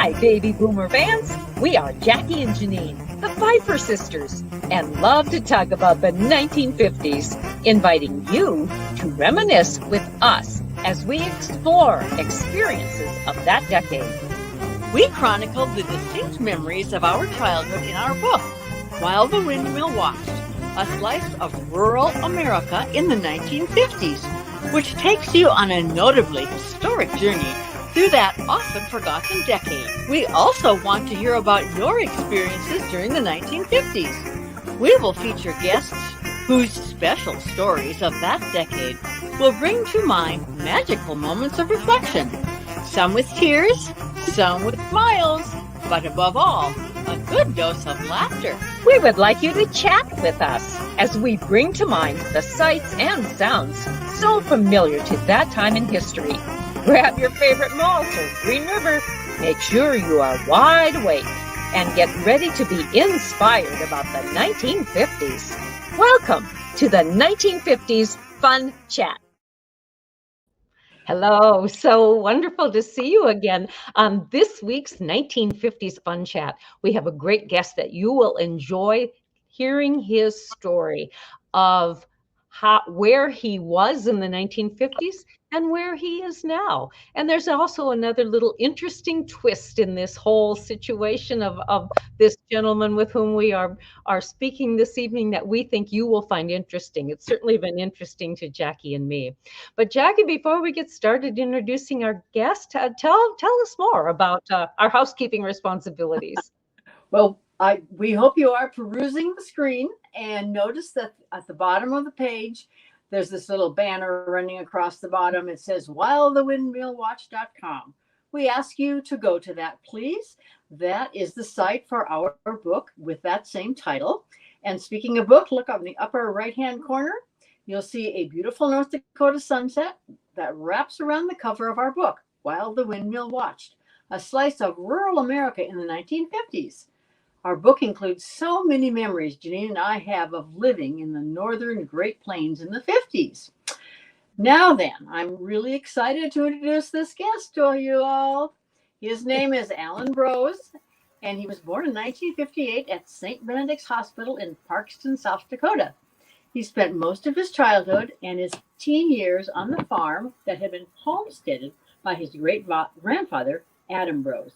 Hi, baby boomer fans. We are Jackie and Janine, the Pfeiffer sisters, and love to talk about the 1950s, inviting you to reminisce with us as we explore experiences of that decade. We chronicled the distinct memories of our childhood in our book, While the Windmill Watched, a slice of rural America in the 1950s, which takes you on a notably historic journey through that often forgotten decade. We also want to hear about your experiences during the 1950s. We will feature guests whose special stories of that decade will bring to mind magical moments of reflection, some with tears, some with smiles, but above all, a good dose of laughter. We would like you to chat with us as we bring to mind the sights and sounds so familiar to that time in history. Grab your favorite malt or Green River. Make sure you are wide awake and get ready to be inspired about the 1950s. Welcome to the 1950s Fun Chat. Hello, so wonderful to see you again on this week's 1950s Fun Chat. We have a great guest that you will enjoy hearing his story of where he was in the 1950s and where he is now. And there's also another little interesting twist in this whole situation of this gentleman with whom we are speaking this evening that we think you will find interesting. It's certainly been interesting to Jackie and me. But Jackie, before we get started introducing our guest, tell us more about our housekeeping responsibilities. Well, we hope you are perusing the screen and notice that at the bottom of the page, there's this little banner running across the bottom. It says whilethewindmillwatch.com. We ask you to go to that, please. That is the site for our book with that same title. And speaking of book, look on the upper right-hand corner. You'll see a beautiful North Dakota sunset that wraps around the cover of our book, While the Windmill Watched, a slice of rural America in the 1950s. Our book includes so many memories Janine and I have of living in the northern Great Plains in the 50s. Now then, I'm really excited to introduce this guest to you all. His name is Allyn Brosz, and he was born in 1958 at St. Benedict's Hospital in Parkston, South Dakota. He spent most of his childhood and his teen years on the farm that had been homesteaded by his great-grandfather, Allyn Brosz.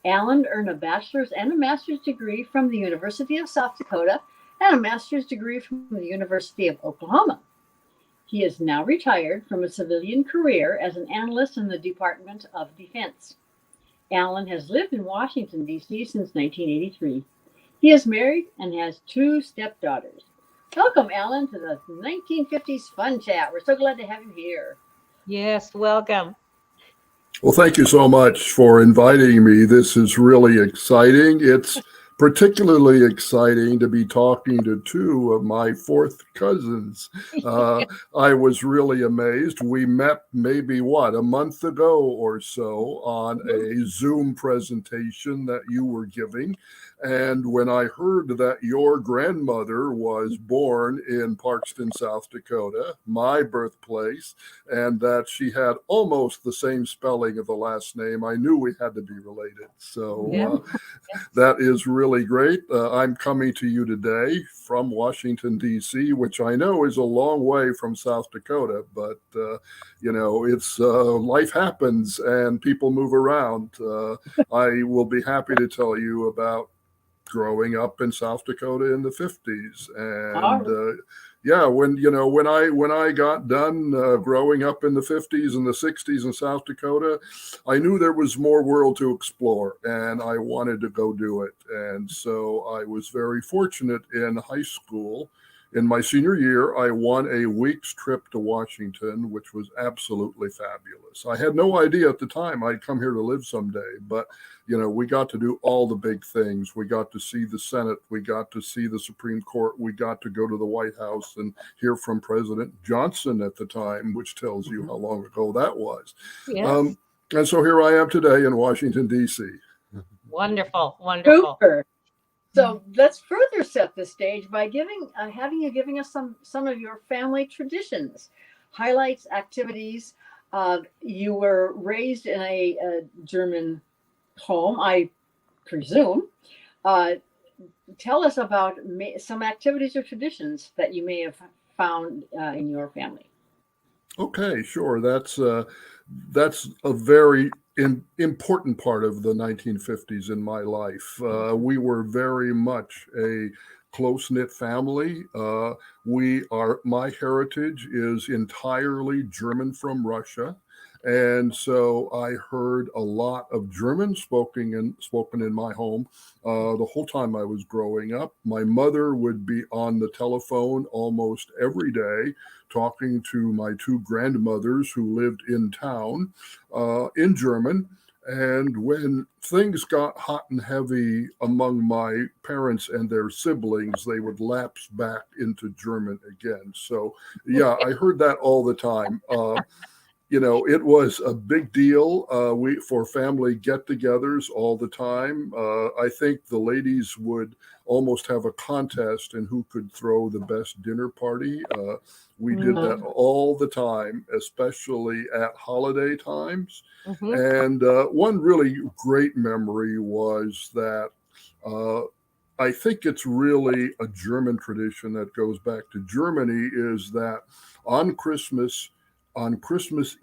Allyn earned a bachelor's and a master's degree from the University of South Dakota and a master's degree from the University of Oklahoma. He is now retired from a civilian career as an analyst in the Department of Defense. Allyn has lived in Washington, D.C. since 1983. He is married and has 2 stepdaughters. Welcome, Allyn, to the 1950s Fun Chat. We're so glad to have you here. Yes, welcome. Well, thank you so much for inviting me. This is really exciting. It's particularly exciting to be talking to 2 of my 4th cousins. I was really amazed. We met maybe, a month ago or so on a Zoom presentation that you were giving. And when I heard that your grandmother was born in Parkston, South Dakota, my birthplace, and that she had almost the same spelling of the last name, I knew we had to be related. So that is really great. I'm coming to you today from Washington, D.C., which I know is a long way from South Dakota, but it's life happens and people move around. I will be happy to tell you about growing up in South Dakota in the 50s. And when I got done growing up in the 50s and the 60s in South Dakota, I knew there was more world to explore and I wanted to go do it. And so I was very fortunate in high school. In my senior year, I won a week's trip to Washington, which was absolutely fabulous. I had no idea at the time I'd come here to live someday, but we got to do all the big things. We got to see the Senate. We got to see the Supreme Court. We got to go to the White House and hear from President Johnson at the time, which tells you how long ago that was. Yes. And so here I am today in Washington, D.C. Wonderful. Super. So let's further set the stage by having you giving us some of your family traditions, highlights, activities. You were raised in a German home, I presume. Tell us about some activities or traditions that you may have found in your family. Okay, sure. That's a very important part of the 1950s in my life. We were very much a close-knit family. My heritage is entirely German from Russia. And so I heard a lot of German spoken in my home the whole time I was growing up. My mother would be on the telephone almost every day talking to my two grandmothers who lived in town in German. And when things got hot and heavy among my parents and their siblings, they would lapse back into German again. So, yeah, I heard that all the time. It was a big deal for family get-togethers all the time. I think the ladies would almost have a contest in who could throw the best dinner party. We did that all the time, especially at holiday times. And one really great memory was that I think it's really a German tradition that goes back to Germany, is that on Christmas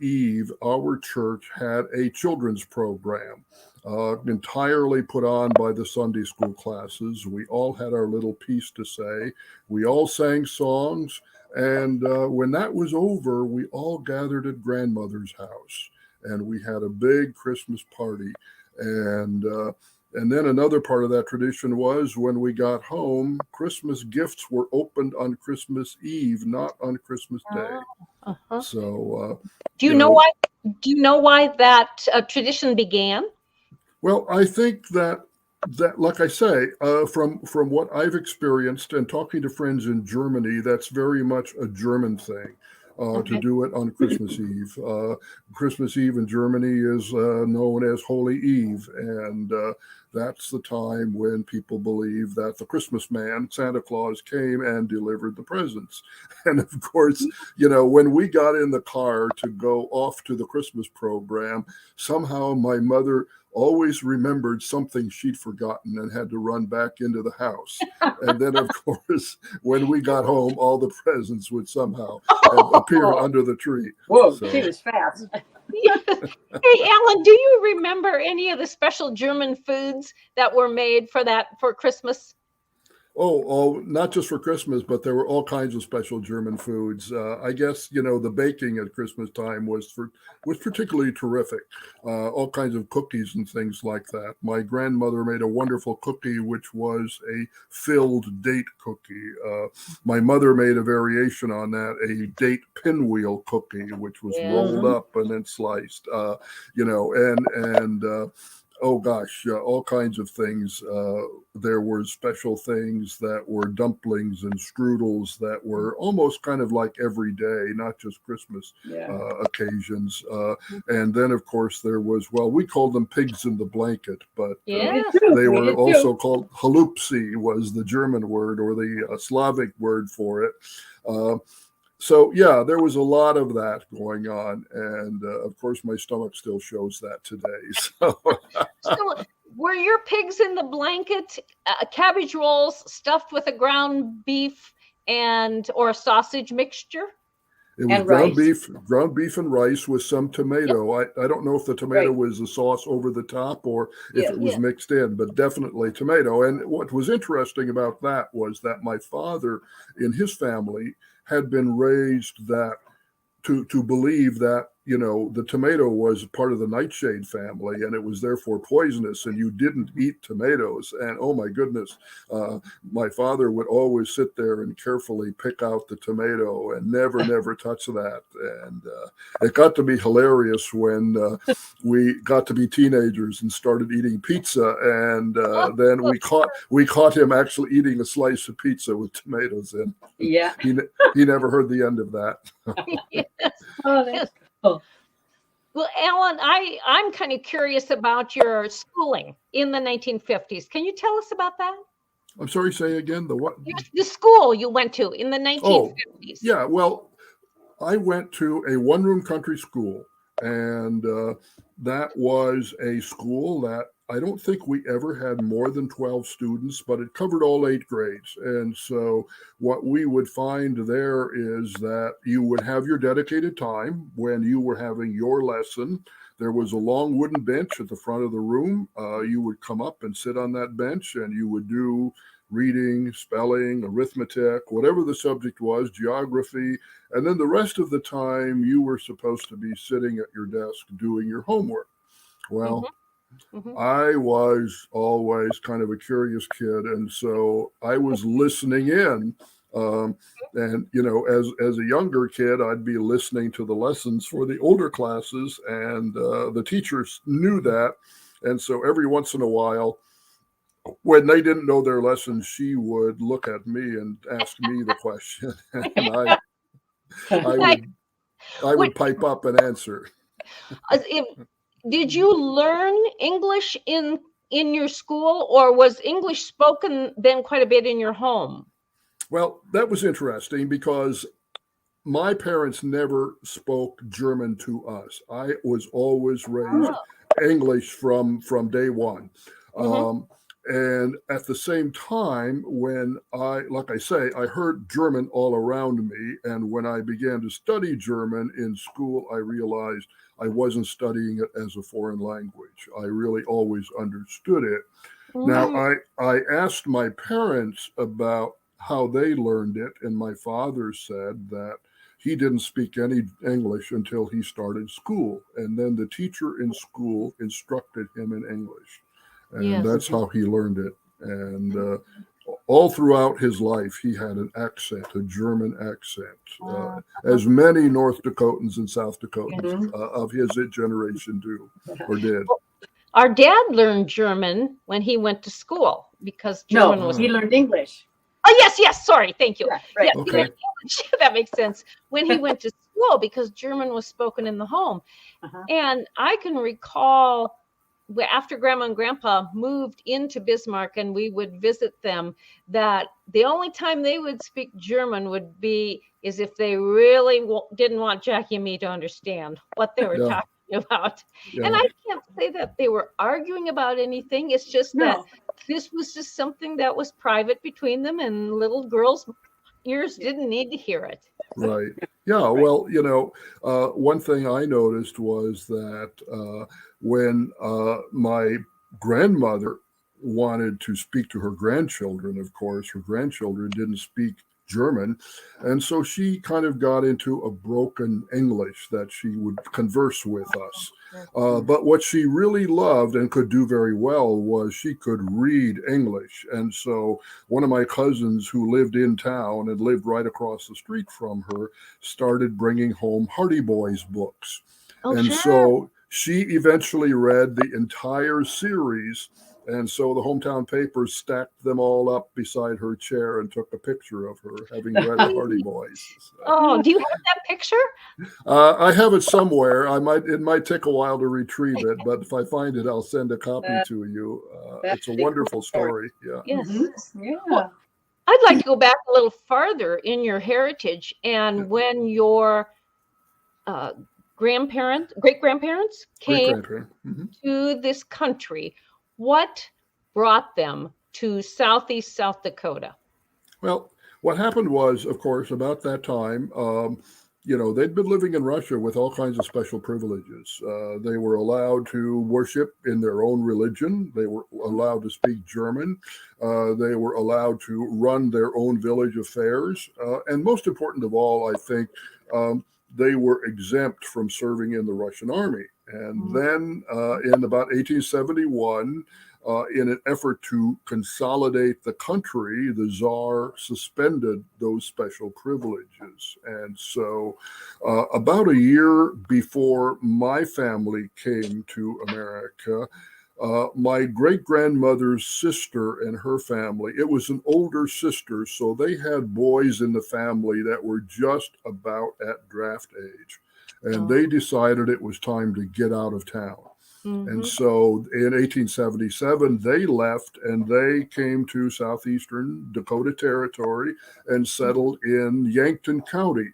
Eve, our church had a children's program entirely put on by the Sunday school classes. We all had our little piece to say. We all sang songs. And when that was over, we all gathered at grandmother's house and we had a big Christmas party. And then another part of that tradition was when we got home, Christmas gifts were opened on Christmas Eve, not on Christmas Day. So, do you know why? Do you know why that tradition began? Well, I think that like I say, from what I've experienced and talking to friends in Germany, that's very much a German thing. To do it on Christmas Eve. Christmas Eve in Germany is known as Holy Eve, and that's the time when people believe that the Christmas man, Santa Claus, came and delivered the presents. And of course, when we got in the car to go off to the Christmas program, somehow my mother always remembered something she'd forgotten and had to run back into the house. And then, of course, when we got home, all the presents would somehow appear under the tree. Whoa, she was fast. Hey, Allyn, do you remember any of the special German foods that were made for Christmas? Oh, not just for Christmas, but there were all kinds of special German foods. I guess, the baking at Christmas time was particularly terrific. All kinds of cookies and things like that. My grandmother made a wonderful cookie, which was a filled date cookie. My mother made a variation on that, a date pinwheel cookie, which was rolled up and then sliced, oh gosh, all kinds of things. There were special things that were dumplings and strudels that were almost kind of like every day, not just Christmas occasions. And then, of course, there was, we called them pigs in the blanket, but they were also called halupsi, was the German word or the Slavic word for it. So, yeah, there was a lot of that going on. And, of course, my stomach still shows that today. So, were your pigs in the blanket cabbage rolls stuffed with a ground beef or a sausage mixture? It was ground beef and rice with some tomato. Yep. I don't know if the tomato was the sauce over the top or if it was mixed in, but definitely tomato. And what was interesting about that was that my father in his family had been raised that to believe that, the tomato was part of the nightshade family and it was therefore poisonous and you didn't eat tomatoes. And oh my goodness, my father would always sit there and carefully pick out the tomato and never touch that. And it got to be hilarious when we got to be teenagers and started eating pizza. And then we caught him actually eating a slice of pizza with tomatoes in. Yeah. He never heard the end of that. Yes. Oh, that's cool. Well, Allyn, I'm kind of curious about your schooling in the 1950s. Can you tell us about that? I'm sorry, say again, the what? The school you went to in the 1950s. Oh, yeah, well, I went to a one-room country school, and that was a school that I don't think we ever had more than 12 students, but it covered all 8 grades. And so what we would find there is that you would have your dedicated time when you were having your lesson. There was a long wooden bench at the front of the room. You would come up and sit on that bench and you would do reading, spelling, arithmetic, whatever the subject was, geography. And then the rest of the time you were supposed to be sitting at your desk doing your homework. Well, Mhm. I was always kind of a curious kid, and so I was listening in. And as a younger kid, I'd be listening to the lessons for the older classes, and the teachers knew that. And so every once in a while, when they didn't know their lessons, she would look at me and ask me the question, and I Like, would I what, would pipe up and answer. if, did you learn English in your school, or was English spoken then quite a bit in your home? Well, that was interesting because my parents never spoke German to us. I was always raised Oh. English from day one. Mhm. And at the same time, when like I say, I heard German all around me. And when I began to study German in school, I realized I wasn't studying it as a foreign language. I really always understood it. Now, Mm. I asked my parents about how they learned it, and my father said that he didn't speak any English until he started school, and then the teacher in school instructed him in English, and Yes. that's how he learned it. And all throughout his life, he had an accent, a German accent, as many North Dakotans and South Dakotans Mhm. of his generation do or did. Our dad learned German when he went to school because German No, was. he learned English. Oh, yes. Sorry. Thank you. Yeah, right. Yes, he Okay. learned English. That makes sense. When he went to school because German was spoken in the home. Uh-huh. And I can recall after Grandma and Grandpa moved into Bismarck and we would visit them, that the only time they would speak German would be is if they really didn't want Jackie and me to understand what they were Yeah. talking about. Yeah. And I can't say that they were arguing about anything. It's just that No. this was just something that was private between them, and little girls' ears didn't need to hear it. Right. Yeah. Well, one thing I noticed was that when my grandmother wanted to speak to her grandchildren, of course, her grandchildren didn't speak German. And so she kind of got into a broken English that she would converse with us. But what she really loved and could do very well was she could read English. And so one of my cousins who lived in town and lived right across the street from her started bringing home Hardy Boys books. Oh, And sure. so she eventually read the entire series. And so the hometown papers stacked them all up beside her chair and took a picture of her having read the Hardy Boys. So, Oh, do you have that picture? I have it somewhere. It might take a while to retrieve it, but if I find it, I'll send a copy to you. It's a That'd be wonderful cool. story. Yeah. Yes. Yeah. Well, I'd like to go back a little farther in your heritage, and when your great grandparents Great came grandparent. Mm-hmm. to this country, what brought them to Southeast South Dakota? Well, what happened was, of course, about that time, they'd been living in Russia with all kinds of special privileges. They were allowed to worship in their own religion. They were allowed to speak German. They were allowed to run their own village affairs. And most important of all, I think, they were exempt from serving in the Russian army. And then in about 1871, in an effort to consolidate the country, the Tsar suspended those special privileges. And so about a year before my family came to America, my great-grandmother's sister and her family, it was an older sister, so they had boys in the family that were just about at draft age. And they decided it was time to get out of town. And so in 1877, they left and they came to southeastern Dakota Territory and settled in Yankton County.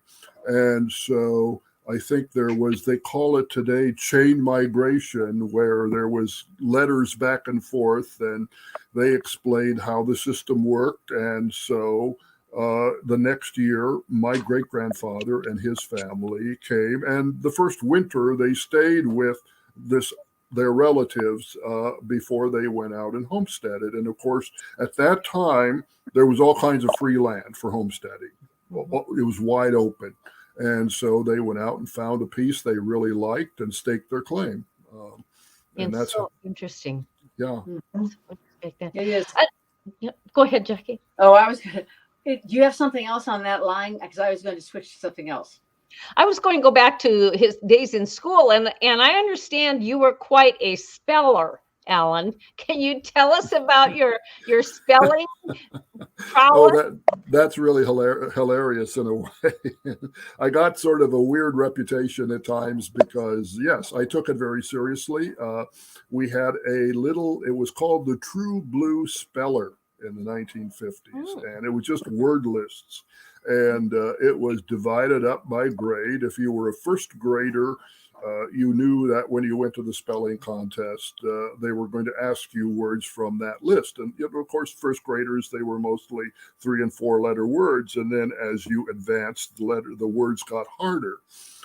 And so I think there was, they call it today chain migration, where there was letters back and forth, and they explained how the system worked. And so the next year, my great-grandfather and his family came, and the first winter they stayed with their relatives before they went out and homesteaded. And of course, at that time, there was all kinds of free land for homesteading. It was wide open. And so they went out and found a piece they really liked and staked their claim. And that's so interesting. Yeah. It is. Go ahead, Jackie. Oh, I was going to. Do you have something else on that line? Because I was going to switch to something else. I was going to go back to his days in school, and I understand you were quite a speller, Allyn. Can you tell us about your spelling prowess? Oh, that's really hilarious in a way. I got sort of a weird reputation at times because, yes, I took it very seriously. We had it was called the True Blue Speller in the 1950s, and it was just word lists. And it was divided up by grade. If you were a first grader, you knew that when you went to the spelling contest, they were going to ask you words from that list. And of course, first graders, they were mostly 3 and 4 letter words. And then as you advanced, the words got harder.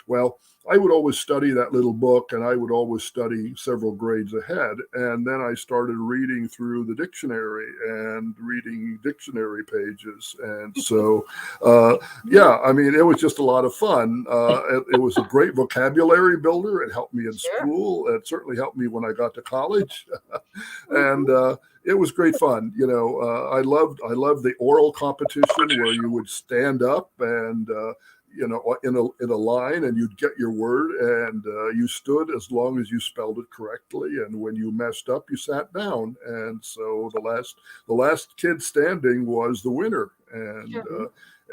Well, I would always study that little book, and I would always study several grades ahead. And then I started reading through the dictionary and reading dictionary pages. And so, yeah, I mean, it was just a lot of fun. It was a great vocabulary builder. It helped me in school. It certainly helped me when I got to college. And it was great fun. You know, I loved the oral competition where you would stand up and you know, in a line, and you'd get your word, and you stood as long as you spelled it correctly. And when you messed up, you sat down. And so the last kid standing was the winner. And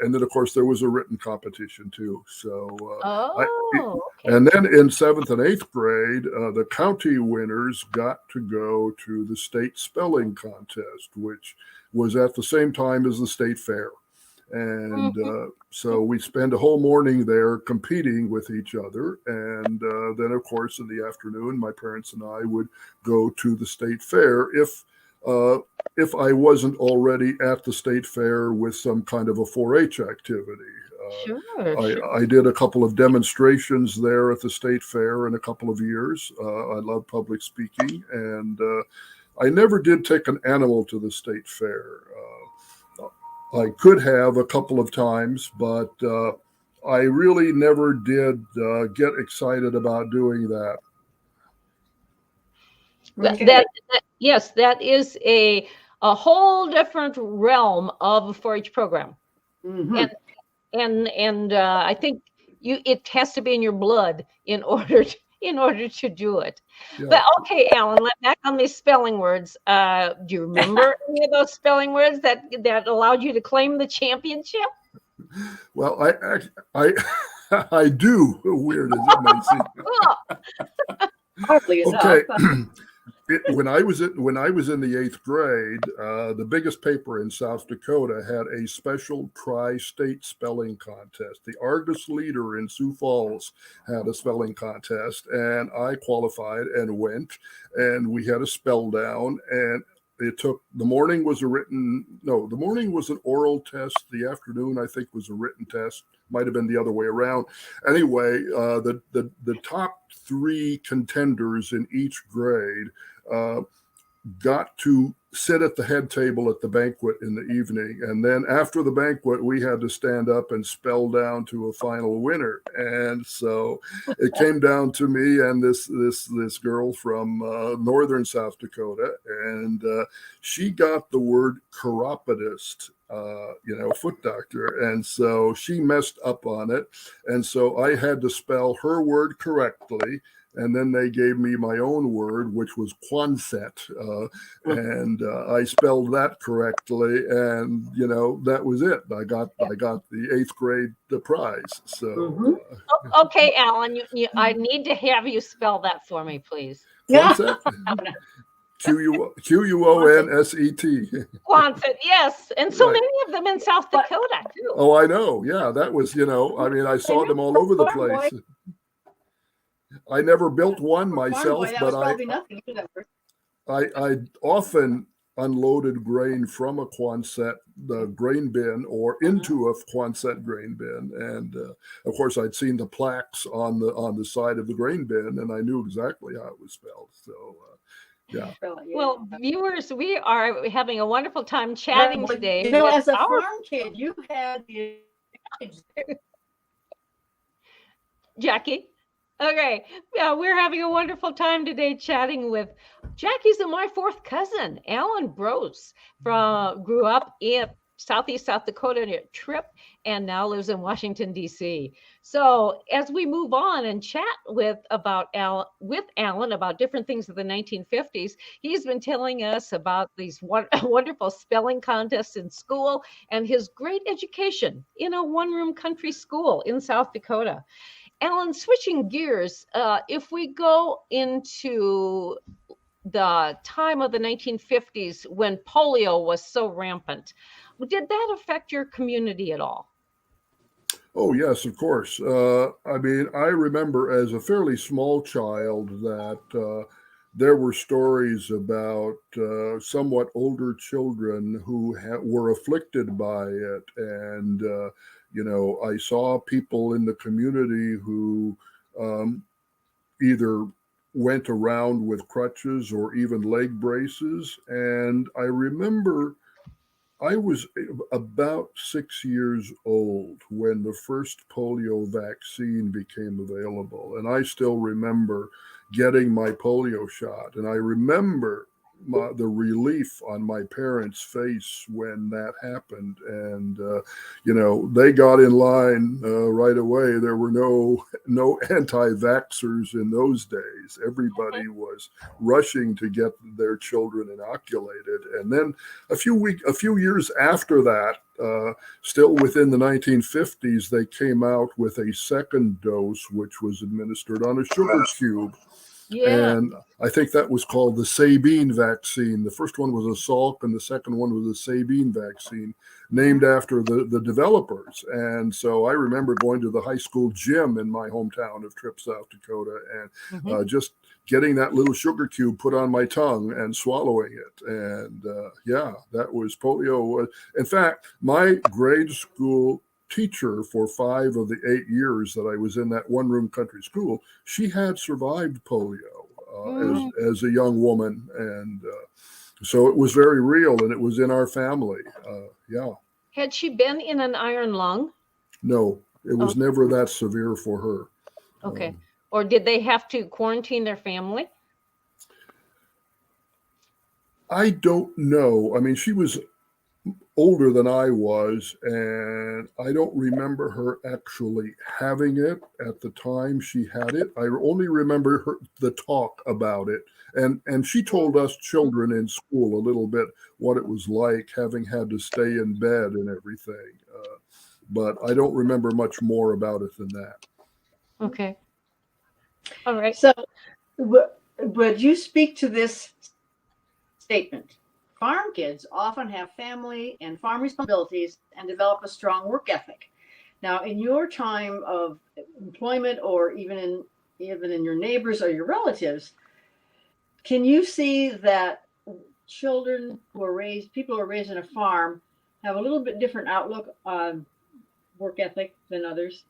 and then of course there was a written competition too. So and then in 7th and 8th grade, the county winners got to go to the state spelling contest, which was at the same time as the state fair. And so we spend a whole morning there competing with each other. And then, of course, in the afternoon, my parents and I would go to the state fair if I wasn't already at the state fair with some kind of a 4-H activity. I did a couple of demonstrations there at the state fair in a couple of years. I love public speaking. And I never did take an animal to the state fair. I could have a couple of times, but I really never did get excited about doing that. Yes, that is a whole different realm of a 4-H program. And I think it has to be in your blood in order to do it. Yeah. But okay, Allyn, back on these spelling words. Do you remember any of those spelling words that allowed you to claim the championship? Well, I do. Weird as it may seem. Hardly enough. Okay. When I was in the 8th grade, the biggest paper in South Dakota had a special tri-state spelling contest. The Argus Leader in Sioux Falls had a spelling contest, and I qualified and went. And we had a spell down, and the morning was an oral test. The afternoon, I think, was a written test. Might have been the other way around. Anyway, the top 3 contenders in each grade got to sit at the head table at the banquet in the evening. And then after the banquet, we had to stand up and spell down to a final winner. And so it came down to me and this girl from northern South Dakota. And she got the word chiropodist, foot doctor. And so she messed up on it. And so I had to spell her word correctly. And then they gave me my own word, which was Quonset, and I spelled that correctly, and that was it. I got the 8th grade the prize. So okay, Allyn, I need to have you spell that for me, please. Quonset. Quonset. Quonset, yes, and so many of them in South Dakota too. Oh, I know. Yeah, that was I saw them all over the place. I never built one For a farm myself, boy, that but was probably nothing. I often unloaded grain from a Quonset the grain bin or into a Quonset grain bin, and of course I'd seen the plaques on the side of the grain bin, and I knew exactly how it was spelled. So yeah. Well, viewers, we are having a wonderful time chatting today. You know, with as a our farm kid, you had the Jackie. Okay, yeah, we're having a wonderful time today chatting with Jackie's and my fourth cousin, Allyn Brosz, grew up in southeast South Dakota near Tripp, and now lives in Washington D.C. So as we move on and chat with Allyn about different things of the 1950s, he's been telling us about these wonderful spelling contests in school and his great education in a one-room country school in South Dakota. Allyn, switching gears, if we go into the time of the 1950s when polio was so rampant, did that affect your community at all? Oh, yes, of course. I mean, I remember as a fairly small child that there were stories about somewhat older children who were afflicted by it. And, I saw people in the community who either went around with crutches or even leg braces. And I remember I was about 6 years old when the first polio vaccine became available. And I still remember getting my polio shot. And I remember the relief on my parents' face when that happened. And, they got in line right away. There were no anti-vaxxers in those days. Everybody was rushing to get their children inoculated. And then a few years after that, still within the 1950s, they came out with a second dose, which was administered on a sugar cube. Yeah. And I think that was called the Sabine vaccine. The first one was a Salk, and the second one was a Sabine vaccine, named after the developers. And so I remember going to the high school gym in my hometown of Tripp, South Dakota, and just getting that little sugar cube put on my tongue and swallowing it. And that was polio. In fact, my grade school teacher for 5 of the 8 years that I was in that one-room country school, she had survived polio as a young woman. And so it was very real, and it was in our family. Had she been in an iron lung? No, it was never that severe for her. Okay. Or did they have to quarantine their family? I don't know. I mean, she was older than I was, and I don't remember her actually having it at the time she had it. I only remember the talk about it. And she told us children in school a little bit what it was like having had to stay in bed and everything. But I don't remember much more about it than that. Okay. All right. So would you speak to this statement? Farm kids often have family and farm responsibilities and develop a strong work ethic. Now, in your time of employment, or even in your neighbors or your relatives, can you see that people who are raised in a farm have a little bit different outlook on work ethic than others?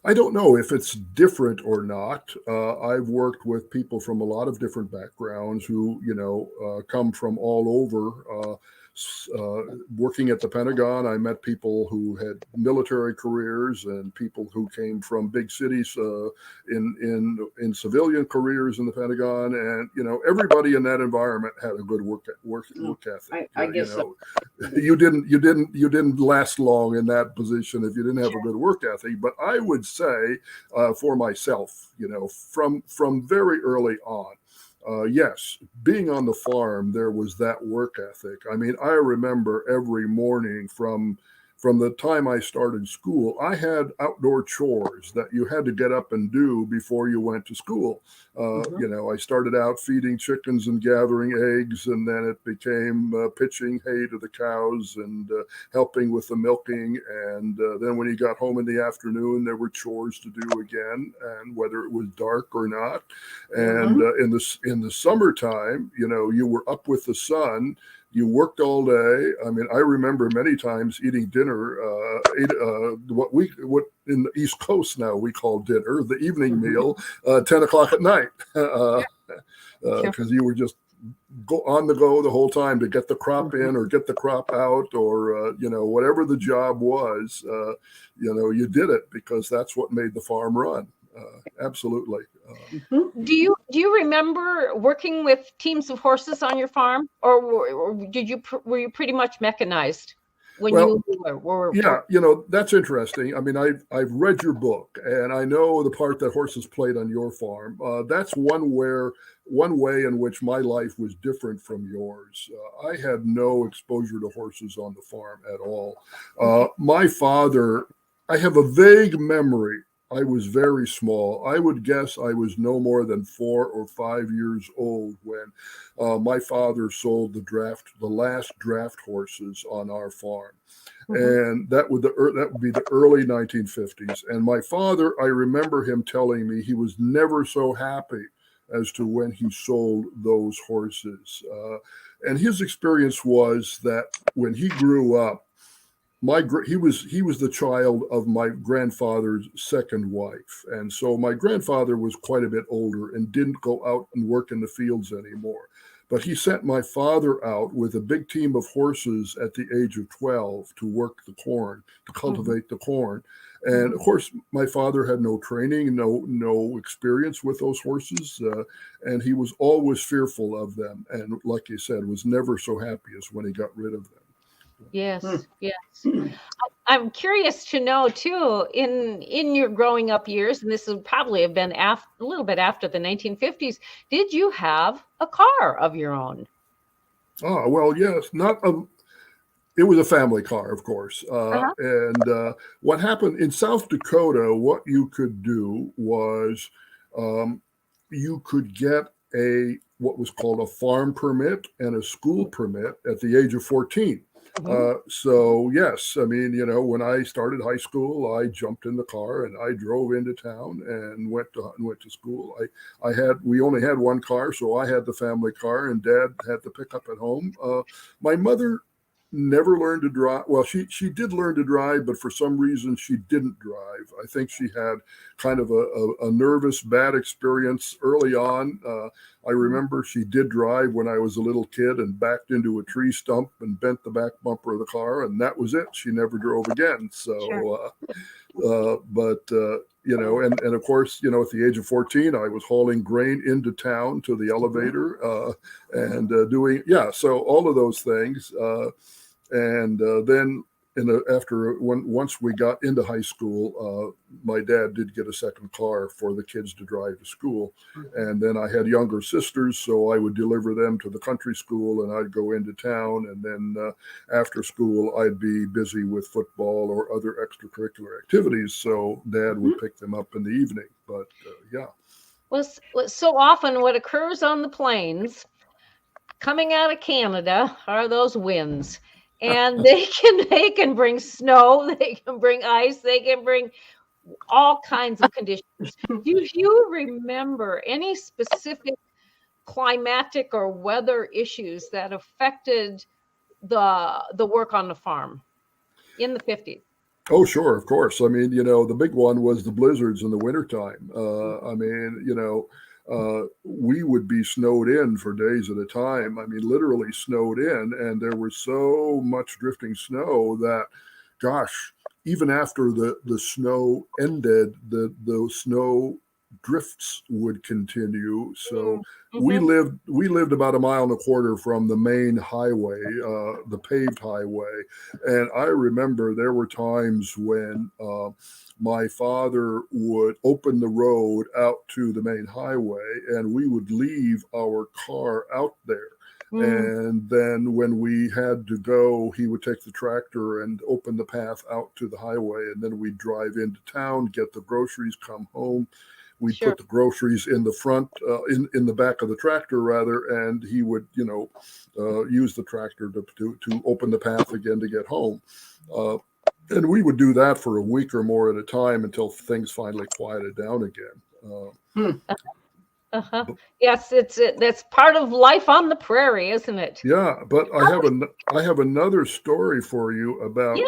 I don't know if it's different or not. I've worked with people from a lot of different backgrounds who, come from all over. Working at the Pentagon, I met people who had military careers and people who came from big cities in civilian careers in the Pentagon, and everybody in that environment had a good work ethic. I guess so. You didn't last long in that position if you didn't have a good work ethic. But I would say for myself, from very early on, yes, being on the farm, there was that work ethic. I mean, I remember every morning from from the time I started school, I had outdoor chores that you had to get up and do before you went to school. I started out feeding chickens and gathering eggs, and then it became pitching hay to the cows and helping with the milking. And then when you got home in the afternoon, there were chores to do again, and whether it was dark or not. And in the summertime, you were up with the sun. You worked all day. I mean, I remember many times eating dinner, what in the East Coast now we call dinner, the evening meal, 10 o'clock at night, because you were just on the go the whole time to get the crop in or get the crop out, or whatever the job was, you did it because that's what made the farm run. Absolutely. Do you remember working with teams of horses on your farm, or were you pretty much mechanized when you were? Yeah, that's interesting. I mean, I've read your book, and I know the part that horses played on your farm. That's one way in which my life was different from yours. I had no exposure to horses on the farm at all. My father, I have a vague memory. I was very small. I would guess I was no more than 4 or 5 years old when my father sold the last draft horses on our farm. And that would be the early 1950s. And my father, I remember him telling me he was never so happy as to when he sold those horses. And his experience was that when he grew up, he was the child of my grandfather's second wife, and so my grandfather was quite a bit older and didn't go out and work in the fields anymore. But he sent my father out with a big team of horses at the age of 12 to work the corn, to cultivate the corn. And of course, my father had no training, no experience with those horses, and he was always fearful of them. And like you said, was never so happy as when he got rid of them. Yes, yes. I'm curious to know too, in your growing up years, and this would probably have been a little bit after the 1950s, did you have a car of your own? Oh, well, yes, it was a family car, of course. And what happened in South Dakota, what you could do was you could get what was called a farm permit and a school permit at the age of 14. So yes, I mean, when I started high school, I jumped in the car and I drove into town and went to school. We only had one car, so I had the family car, and Dad had the pickup at home. My mother never learned to drive. Well, she did learn to drive, but for some reason she didn't drive. I think she had kind of a nervous, bad experience early on. I remember she did drive when I was a little kid and backed into a tree stump and bent the back bumper of the car, and that was it. She never drove again. So, Sure. And of course, at the age of 14, I was hauling grain into town to the elevator and doing, so all of those things. Then once we got into high school, my dad did get a second car for the kids to drive to school. And then I had younger sisters, so I would deliver them to the country school and I'd go into town. And then after school, I'd be busy with football or other extracurricular activities. So Dad would pick them up in the evening. But Well, so often what occurs on the plains coming out of Canada are those winds. And they can bring snow, they can bring ice, they can bring all kinds of conditions. Do you remember any specific climatic or weather issues that affected the work on the farm in the 50s? Oh, sure, of course. I mean, the big one was the blizzards in the wintertime. We would be snowed in for days at a time. I mean, literally snowed in, and there was so much drifting snow that, gosh, even after the snow ended, the snow drifts would continue. So we lived about 1.25 miles from the main highway, the paved highway. And I remember there were times when my father would open the road out to the main highway and we would leave our car out there. And then when we had to go, he would take the tractor and open the path out to the highway. And then we'd drive into town, get the groceries, come home. We'd Sure. put the groceries in the front, in the back of the tractor rather, and he would, use the tractor to open the path again to get home. And we would do that for a week or more at a time until things finally quieted down again. Uh-huh. Yes, that's part of life on the prairie, isn't it? Yeah, but I have another story for you about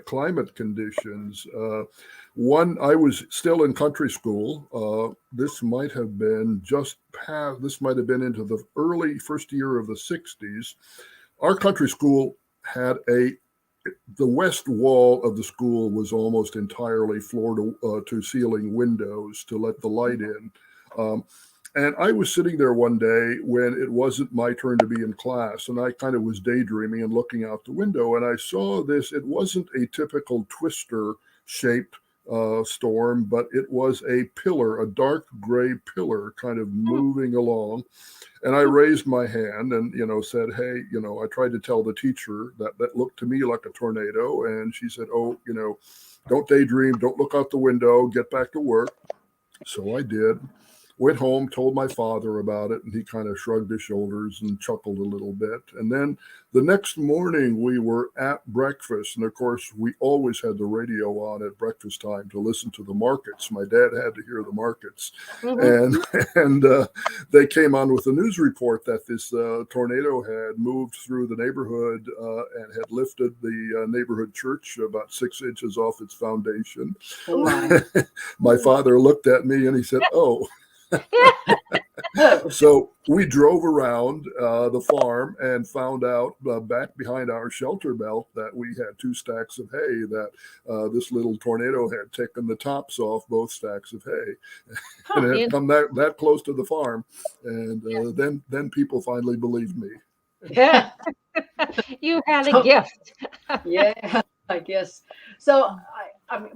climate conditions. I was still in country school. This might have been into the early first year of the 60s. Our country school had the west wall of the school was almost entirely floor to ceiling windows to let the light in. And I was sitting there one day when it wasn't my turn to be in class, and I kind of was daydreaming and looking out the window, and I saw this. It wasn't a typical twister-shaped storm, but it was a dark gray pillar kind of moving along. And I raised my hand and, said, hey, I tried to tell the teacher that looked to me like a tornado. And she said, oh, don't daydream, don't look out the window, get back to work. So I did. Went home, told my father about it, and he kind of shrugged his shoulders and chuckled a little bit. And then the next morning we were at breakfast. And of course, we always had the radio on at breakfast time to listen to the markets. My dad had to hear the markets. And they came on with a news report that this tornado had moved through the neighborhood and had lifted the neighborhood church about 6 inches off its foundation. Oh, My father looked at me and he said, oh. So we drove around the farm and found out back behind our shelter belt that we had 2 stacks of hay that this little tornado had taken the tops off both stacks of hay. And it had come that close to the farm. And then people finally believed me. Yeah. You had a gift. Yeah, I guess. So I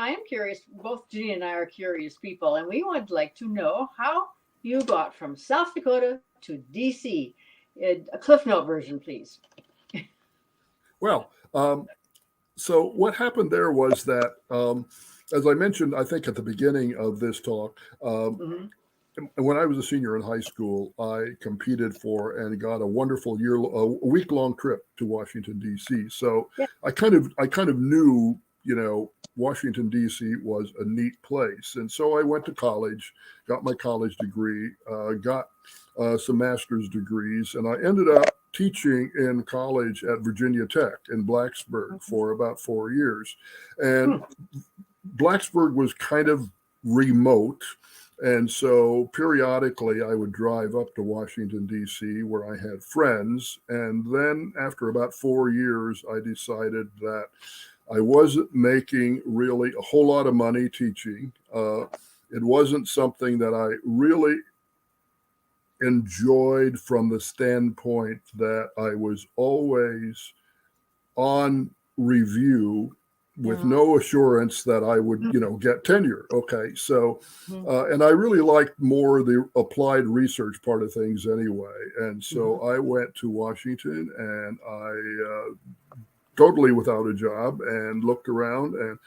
am curious. Both Ginny and I are curious people, and we would like to know how you got from South Dakota to DC. A Cliff Note version, please. Well, so what happened there was that, as I mentioned, I think at the beginning of this talk, when I was a senior in high school, I competed for and got a wonderful week-long trip to Washington, D.C. So I kind of knew, Washington, D.C. was a neat place. And so I went to college, got my college degree, got some master's degrees, and I ended up teaching in college at Virginia Tech in Blacksburg for about 4 years. And Blacksburg was kind of remote. And so periodically I would drive up to Washington, D.C., where I had friends. And then after about 4 years, I decided that I wasn't making really a whole lot of money teaching. It wasn't something that I really enjoyed from the standpoint that I was always on review with no assurance that I would, get tenure. Okay. So, and I really liked more the applied research part of things anyway. And so I went to Washington and I, totally without a job, and looked around and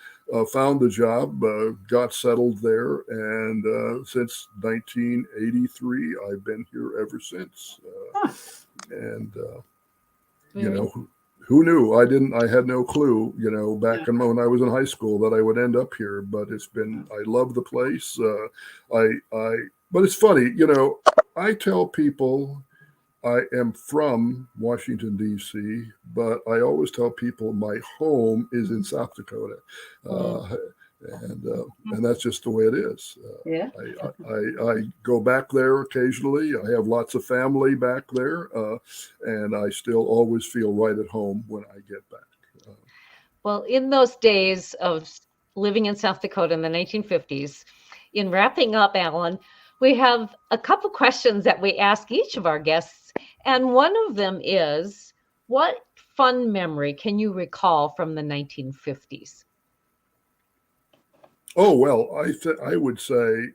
found the job, got settled there. And since 1983, I've been here ever since. And, who knew? I had no clue, back when I was in high school that I would end up here, but I love the place. But it's funny, I tell people I am from Washington, D.C., but I always tell people my home is in South Dakota. And that's just the way it is. I go back there occasionally. I have lots of family back there, and I still always feel right at home when I get back. Well, in those days of living in South Dakota in the 1950s, in wrapping up, Allyn, we have a couple questions that we ask each of our guests. And one of them is, what fun memory can you recall from the 1950s? Oh, well, I would say,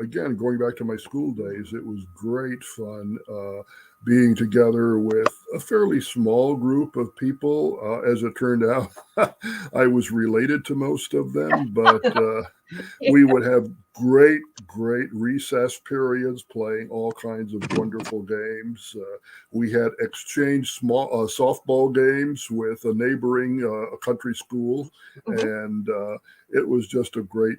again, going back to my school days, it was great fun being together with a fairly small group of people. As it turned out, I was related to most of them, but we would have great recess periods playing all kinds of wonderful games. We had exchange small softball games with a neighboring country school, and it was just a great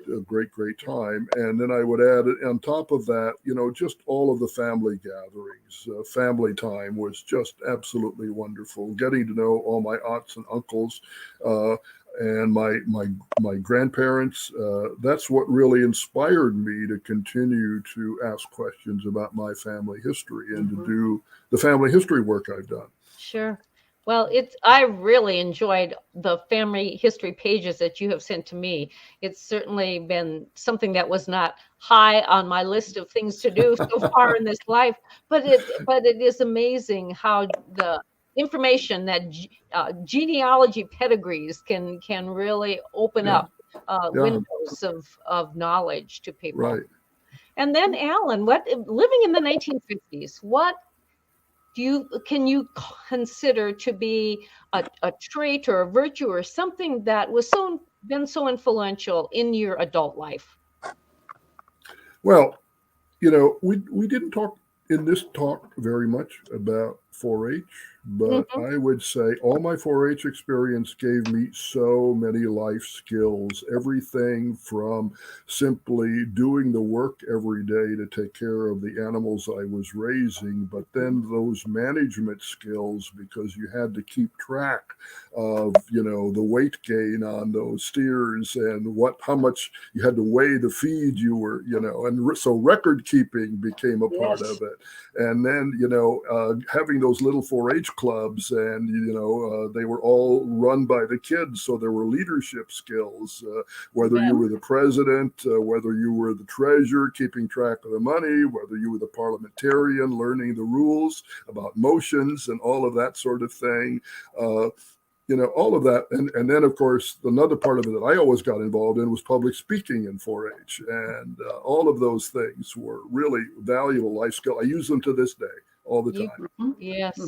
time. And then I would add on top of that, just all of the family gatherings. Family time was just absolutely wonderful. Getting to know all my aunts and uncles. And my grandparents. That's what really inspired me to continue to ask questions about my family history and to do the family history work I've done. Sure. Well, I really enjoyed the family history pages that you have sent to me. It's certainly been something that was not high on my list of things to do so far in this life, but it is amazing how the information that genealogy pedigrees can really open up windows of knowledge to people. Right. And then, Allyn, living in the 1950s, what can you consider to be a trait or a virtue or something that was been so influential in your adult life? Well, we didn't talk in this talk very much about 4-H, but I would say all my 4-H experience gave me so many life skills, everything from simply doing the work every day to take care of the animals I was raising, but then those management skills, because you had to keep track of, the weight gain on those steers and how much you had to weigh the feed you were, and so record keeping became a part of it. And then, having those little 4-H clubs, and they were all run by the kids, so there were leadership skills, whether you were the president, whether you were the treasurer keeping track of the money, whether you were the parliamentarian learning the rules about motions and all of that sort of thing. All of that. And then, of course, another part of it that I always got involved in was public speaking in 4-H. And all of those things were really valuable life skill. I use them to this day all the time. Yes.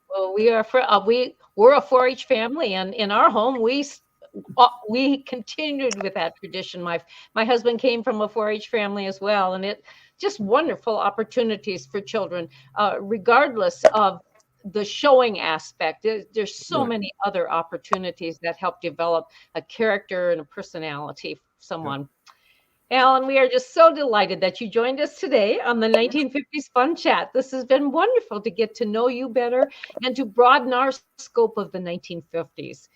Well, we're a 4-H family, and in our home, we continued with that tradition. My husband came from a 4-H family as well, and it just wonderful opportunities for children, regardless of the showing aspect. There's so many other opportunities that help develop a character and a personality for someone. Allyn, we are just so delighted that you joined us today on the 1950s Fun Chat. This has been wonderful to get to know you better and to broaden our scope of the 1950s.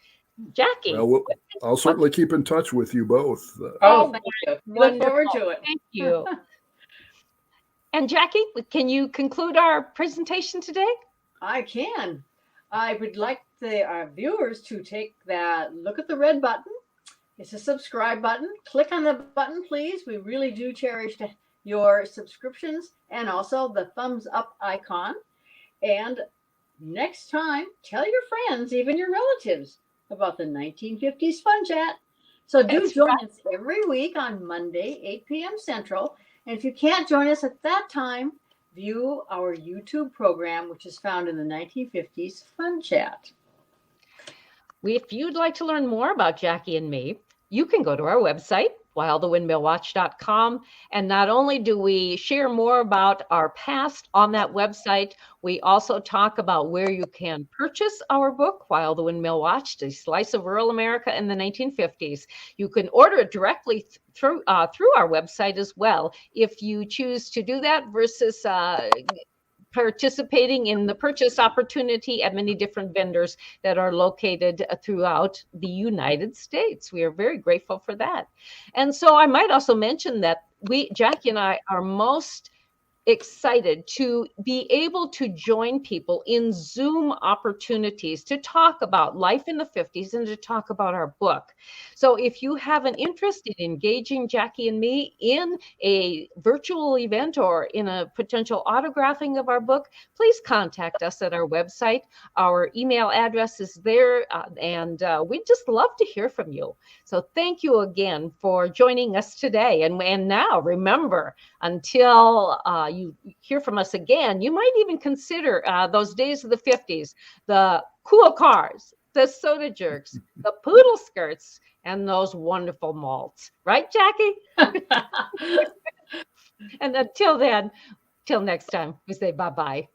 Jackie. Well, I'll certainly keep in touch with you both. Thank you. Look forward to it. Thank you. And Jackie, can you conclude our presentation today? I can. I would like our viewers to look at the red button. It's a subscribe button. Click on the button, please. We really do cherish your subscriptions and also the thumbs up icon. And next time, tell your friends, even your relatives, about the 1950s Fun Chat. So do join us every week on Monday, 8 p.m. Central. And if you can't join us at that time, view our YouTube program, which is found in the 1950s Fun Chat. If you'd like to learn more about Jackie and me, you can go to our website, whilethewindmillwatch.com. And not only do we share more about our past on that website, we also talk about where you can purchase our book, While the Windmill Watched, A Slice of Rural America in the 1950s. You can order it directly through our website as well, if you choose to do that, versus participating in the purchase opportunity at many different vendors that are located throughout the United States. We are very grateful for that. And so I might also mention that Jackie and I are most excited to be able to join people in Zoom opportunities to talk about life in the 50s and to talk about our book. So if you have an interest in engaging Jackie and me in a virtual event or in a potential autographing of our book, please contact us at our website. Our email address is there, and we'd just love to hear from you. So thank you again for joining us today. And now remember, until you hear from us again, you might even consider those days of the 50s, the cool cars, the soda jerks, the poodle skirts, and those wonderful malts. Right, Jackie? And until then, till next time, we say bye-bye.